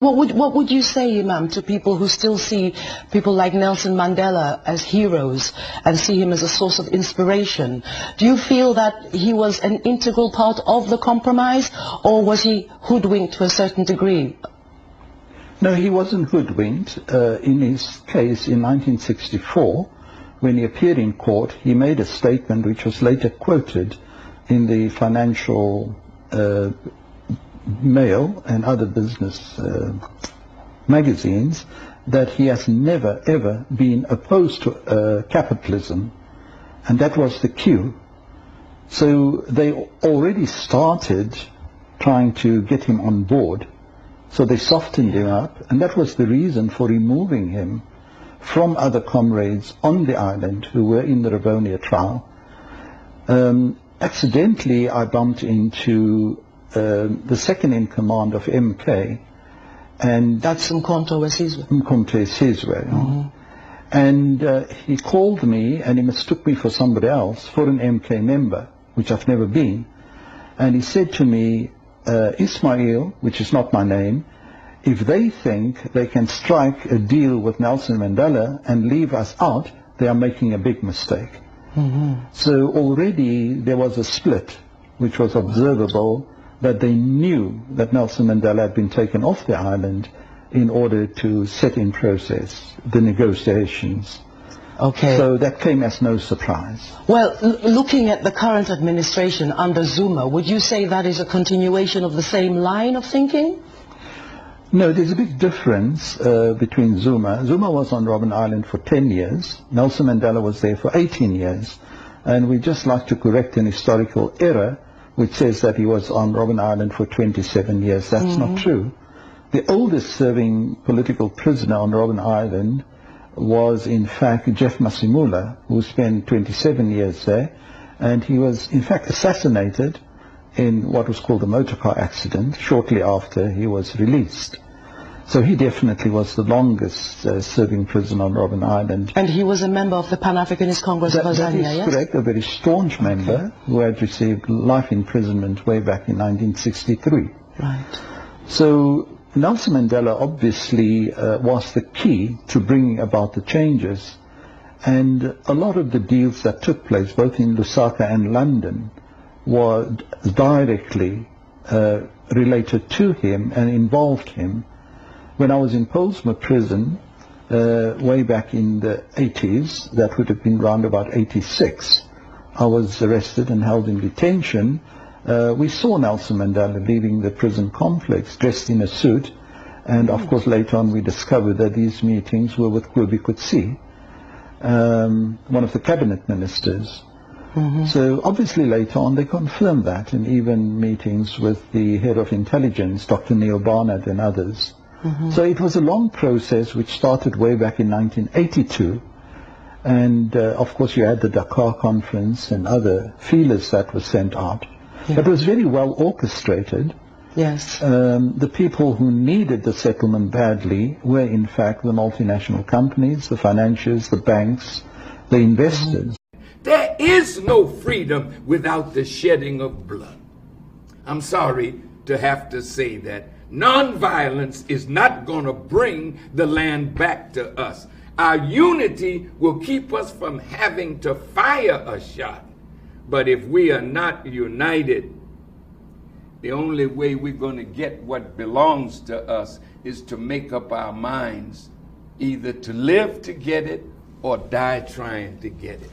What would you say, Imam, to people who still see people like Nelson Mandela as heroes and see him as a source of inspiration? Do you feel that he was an integral part of the compromise, or was he hoodwinked to a certain degree? No, he wasn't hoodwinked. In his case, in 1964, when he appeared in court, he made a statement which was later quoted in the Financial Mail and other business magazines, that he has never ever been opposed to capitalism, and that was the cue. So they already started trying to get him on board, so they softened him up, and that was the reason for removing him from other comrades on the island who were in the Rivonia trial. Accidentally I bumped into the second in command of MK, and that's Mkhonto Sizwe. And he called me and he mistook me for somebody else, for an MK member, which I've never been. And he said to me, Ismail, which is not my name, if they think they can strike a deal with Nelson Mandela and leave us out, they are making a big mistake. So already there was a split, which was observable, that they knew that Nelson Mandela had been taken off the island in order to set in process the negotiations. Okay. So that came as no surprise. Well, looking at the current administration under Zuma, would you say that is a continuation of the same line of thinking? No, there's a big difference between Zuma. Zuma was on Robben Island for 10 years. Nelson Mandela was there for 18 years. And we'd just like to correct an historical error which says that he was on Robben Island for 27 years. That's not true. The oldest serving political prisoner on Robben Island was in fact Jeff Masimula, who spent 27 years there, and he was in fact assassinated in what was called a motorcar accident shortly after he was released. So he definitely was the longest serving prisoner on Robben Island. And he was a member of the Pan-Africanist Congress of Tanzania, yes? That is correct, a very staunch member who had received life imprisonment way back in 1963. Right. So Nelson Mandela obviously was the key to bringing about the changes, and a lot of the deals that took place both in Lusaka and London were directly related to him and involved him. When I was in Polsma prison way back in the 80s, that would have been around about 86, I was arrested and held in detention. We saw Nelson Mandela leaving the prison complex dressed in a suit, and of course later on we discovered that these meetings were with Kobie Coetsee, one of the cabinet ministers. So obviously later on they confirmed that, and even meetings with the head of intelligence, Dr. Neil Barnard, and others. So it was a long process which started way back in 1982, and of course you had the Dakar conference and other feelers that were sent out. But it was very well orchestrated. Yes. The people who needed the settlement badly were in fact the multinational companies, the financiers, the banks, the investors. There is no freedom without the shedding of blood. I'm sorry to have to say that. Nonviolence is not going to bring the land back to us. Our unity will keep us from having to fire a shot. But if we are not united, the only way we're going to get what belongs to us is to make up our minds either to live to get it or die trying to get it.